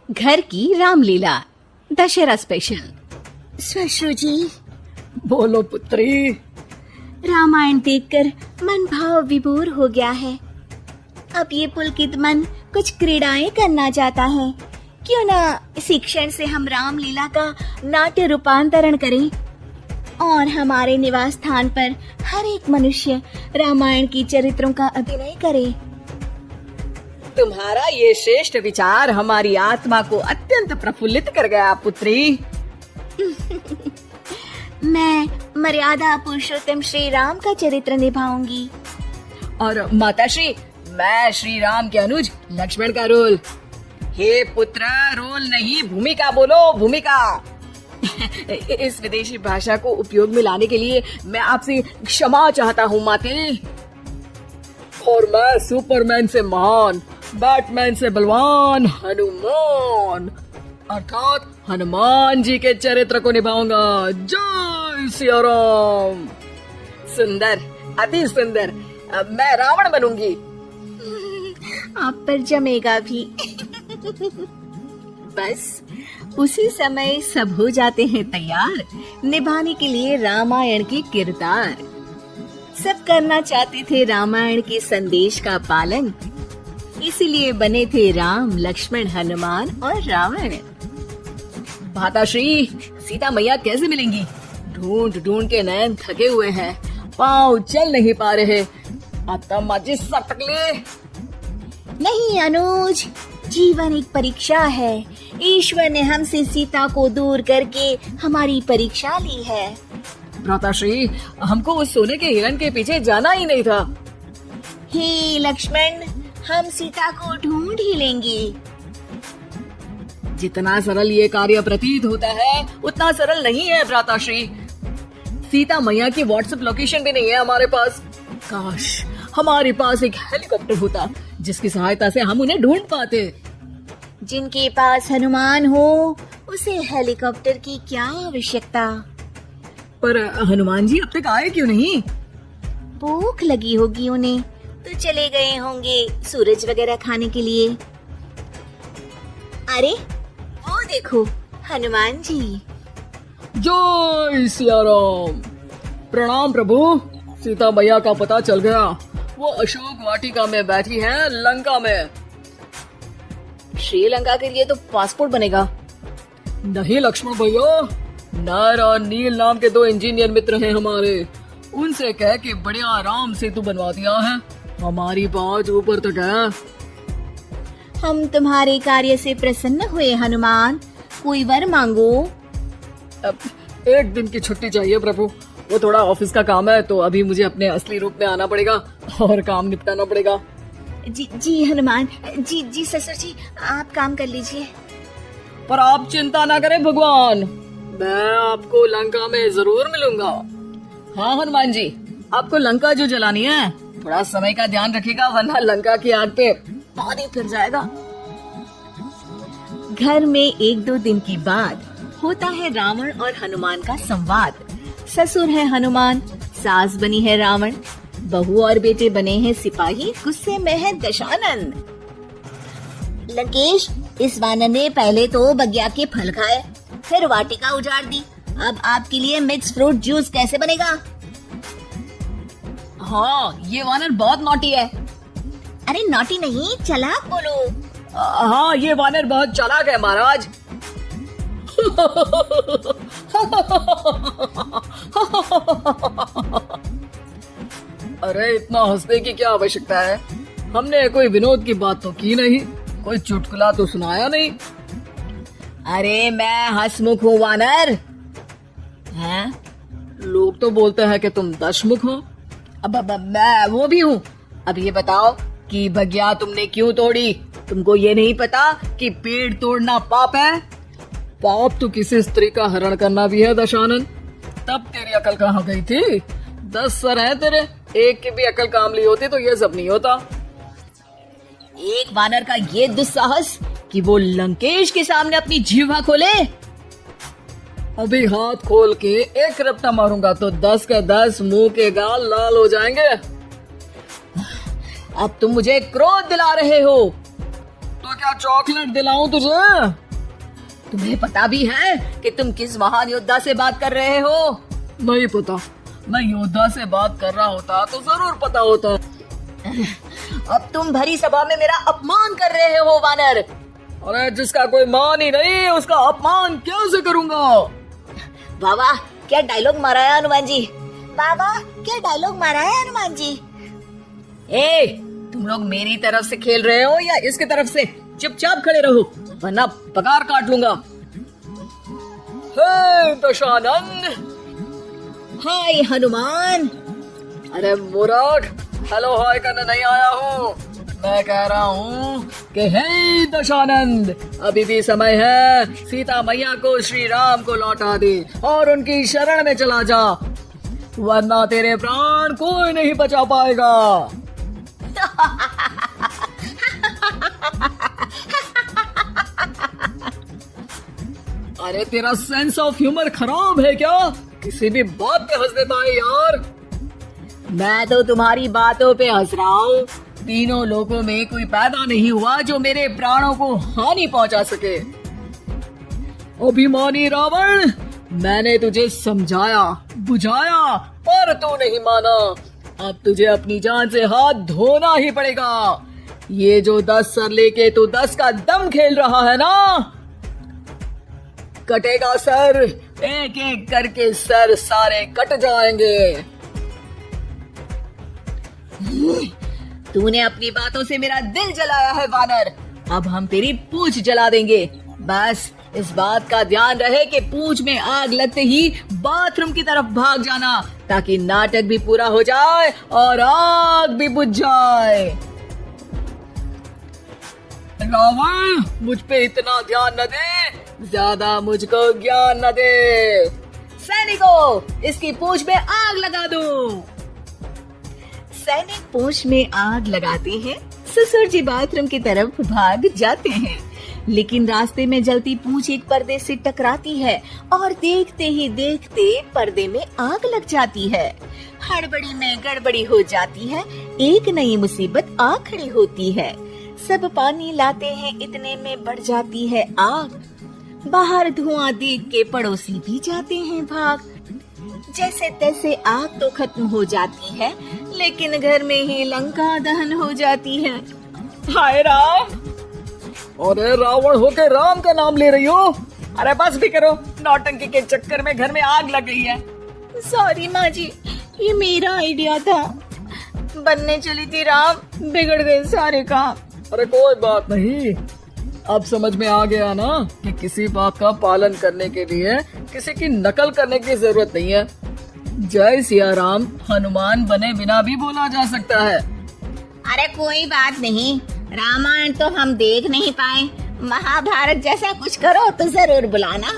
घर की रामलीला दशहरा स्पेशल। श्वश्रु जी, बोलो पुत्री। रामायण देखकर मन भाव विभोर हो गया है। अब ये पुलकित मन कुछ क्रीड़ाएं करना चाहता है। क्यों ना इसी क्षण से हम रामलीला का नाट्य रूपांतरण करें और हमारे निवास स्थान पर हर एक मनुष्य रामायण की चरित्रों का अभिनय करे। तुम्हारा ये श्रेष्ठ विचार हमारी आत्मा को अत्यंत प्रफुल्लित कर गया पुत्री। मैं मर्यादा पुरुषोत्तम श्री राम का चरित्र निभाऊंगी। और माताश्री, मैं श्री राम के अनुज लक्ष्मण का रोल। हे पुत्र, रोल नहीं भूमिका बोलो, भूमिका। इस विदेशी भाषा को उपयोग में लाने के लिए मैं आपसे क्षमा चाहता हूँ माते। और मैं सुपरमैन से महान, बैटमैन से बलवान हनुमान अर्थात हनुमान जी के चरित्र को निभाऊंगा। जय सिया राम। सुंदर, अति सुंदर। अब मैं रावण बनूंगी। आप पर जमेगा भी। बस उसी समय सब हो जाते हैं तैयार निभाने के लिए रामायण की किरदार। सब करना चाहते थे रामायण के संदेश का पालन, इसीलिए बने थे राम, लक्ष्मण, हनुमान और रावण। माताश्री, सीता मैया कैसे मिलेंगी? ढूंढ ढूंढ के नयन थके हुए हैं, पाँव चल नहीं पा रहे। आता माजी सटक ले। नहीं अनुज, जीवन एक परीक्षा है। ईश्वर ने हमसे सीता को दूर करके हमारी परीक्षा ली है। माताश्री, हमको उस सोने के हिरण के पीछे जाना ही नहीं था। हे लक्ष्मण, हम सीता को ढूंढ ही लेंगे। जितना सरल ये कार्य प्रतीत होता है उतना सरल नहीं है भ्राताश्री। सीता मैया की व्हाट्सएप लोकेशन भी नहीं है हमारे पास। काश हमारे पास एक हेलीकॉप्टर होता जिसकी सहायता से हम उन्हें ढूंढ पाते। जिनके पास हनुमान हो उसे हेलीकॉप्टर की क्या आवश्यकता। पर हनुमान जी अब तक आए क्यों नहीं? भूख लगी होगी उन्हें, तो चले गए होंगे सूरज वगैरह खाने के लिए। अरे वो देखो, हनुमान जी। जय सिया राम। प्रणाम प्रभु। सीता मैया का पता चल गया। वो अशोक वाटिका में बैठी है, लंका में। श्रीलंका के लिए तो पासपोर्ट बनेगा। नहीं लक्ष्मण भैया, नर और नील नाम के 2 इंजीनियर मित्र हैं हमारे। उनसे कह के बढ़िया आराम सेतु बनवा दिया है। हमारी पहुंच ऊपर तक है। हम तुम्हारे कार्य से प्रसन्न हुए हनुमान। कोई वर मांगो। अब 1 दिन की छुट्टी चाहिए प्रभु। वो थोड़ा ऑफिस का काम है, तो अभी मुझे अपने असली रूप में आना पड़ेगा और काम निपटाना पड़ेगा। जी हनुमान जी ससुर जी, आप काम कर लीजिए। पर आप चिंता ना करें भगवान, मैं आपको लंका में जरूर मिलूंगा। हाँ हनुमान जी, आपको लंका जो जलानी है थोड़ा समय का ध्यान रखिएगा, वरना लंका की आग पे पानी फिर जाएगा। घर में 1-2 दिन की बाद होता है रावण और हनुमान का संवाद। ससुर है हनुमान, सास बनी है रावण, बहू और बेटे बने हैं सिपाही, गुस्से में है दशानन। लंकेश, इस वानर ने पहले तो बगिया के फल खाए, फिर वाटिका उजाड़ दी। अब आपके लिए मिक्स फ्रूट जूस कैसे बनेगा? हाँ, ये वानर बहुत नॉटी है। अरे नॉटी नहीं, चालाक बोलो। हाँ, ये वानर बहुत चालाक है महाराज। अरे इतना हंसने की क्या आवश्यकता है? हमने कोई विनोद की बात तो की नहीं, कोई चुटकुला तो सुनाया नहीं। अरे मैं हंसमुख हूँ वानर। हैं? लोग तो बोलते हैं कि तुम दशमुख हो। अब मैं वो भी हूँ। अब ये बताओ कि बगिया तुमने क्यों तोड़ी? तुमको ये नहीं पता कि पेड़ तोड़ना पाप है? पाप तो किसी स्त्री का हरण करना भी है दशानन। तब तेरी अकल कहाँ गई थी? 10 सर है तेरे, एक की भी अकल काम ली होती तो ये सब नहीं होता। एक वानर का ये दुस्साहस कि वो लंकेश के सामने अपनी जीवा खोले। अभी हाथ खोल के एक रपटा मारूंगा तो 10 के 10 मुंह के गाल लाल हो जाएंगे। अब तुम मुझे क्रोध दिला रहे हो। तो क्या चॉकलेट दिलाऊं तुझे? तुम्हें पता भी है कि तुम किस महान योद्धा से बात कर रहे हो? नहीं पता। मैं योद्धा से बात कर रहा होता तो जरूर पता होता। अब तुम भरी सभा में मेरा अपमान कर रहे हो वानर। अरे जिसका कोई मान ही नहीं उसका अपमान कैसे करूंगा? वाह वाह, क्या डायलॉग मारा है हनुमान जी। बाबा क्या डायलॉग मारा है हनुमान जी। ए, तुम लोग मेरी तरफ से खेल रहे हो या इसकी तरफ से? चुपचाप खड़े रहो वरना पगार काट लूंगा। हे दशानंद। हाय हनुमान। अरे मूर्ख, हेलो हाय करने नहीं आया हूँ। मैं कह रहा हूँ कि हे दशानंद, अभी भी समय है। सीता मैया को श्री राम को लौटा दे और उनकी शरण में चला जा, वरना तेरे प्राण कोई नहीं बचा पाएगा। अरे तेरा सेंस ऑफ ह्यूमर खराब है क्या? किसी भी बात पे हंस देता है यार। मैं तो तुम्हारी बातों पे हंस रहा हूँ। तीनों लोगों में कोई पैदा नहीं हुआ जो मेरे प्राणों को हानि पहुंचा सके। अभिमानी रावण, मैंने तुझे समझाया बुझाया पर तू नहीं माना। अब तुझे अपनी जान से हाथ धोना ही पड़ेगा। ये जो 10 सर लेके तू 10 का दम खेल रहा है ना, कटेगा सर। एक एक करके सर सारे कट जाएंगे। तूने अपनी बातों से मेरा दिल जलाया है वानर। अब हम तेरी पूंछ जला देंगे। बस इस बात का ध्यान रहे कि पूंछ में आग लगते ही बाथरूम की तरफ भाग जाना, ताकि नाटक भी पूरा हो जाए और आग भी बुझ जाए। रावण, मुझ पे इतना ध्यान न दे, ज्यादा मुझको ज्ञान न दे। सैनिकों, इसकी पूंछ में आग लगा दो। सैनिक पूंछ में आग लगाते हैं। ससुर जी बाथरूम की तरफ भाग जाते हैं, लेकिन रास्ते में जलती पूंछ एक पर्दे से टकराती है और देखते ही देखते पर्दे में आग लग जाती है। हड़बड़ी में गड़बड़ी हो जाती है। एक नई मुसीबत आ खड़ी होती है। सब पानी लाते हैं, इतने में बढ़ जाती है आग। बाहर धुआं देख के पड़ोसी भी जाते हैं भाग। जैसे तैसे आग तो खत्म हो जाती है, लेकिन घर में ही लंका दहन हो जाती है। हाय राम। अरे रावण होके राम का नाम ले रही हो? अरे बस भी करो, नौटंकी के चक्कर में घर में आग लग गई है। सॉरी माँ जी, ये मेरा आइडिया था। बनने चली थी राम, बिगड़ गए सारे काम। अरे कोई बात नहीं, अब समझ में आ गया ना कि किसी बात का पालन करने के लिए किसी की नकल करने की जरूरत नहीं है। जय सिया राम हनुमान बने बिना भी बोला जा सकता है। अरे कोई बात नहीं, रामायण तो हम देख नहीं पाए, महाभारत जैसा कुछ करो तो जरूर बुलाना।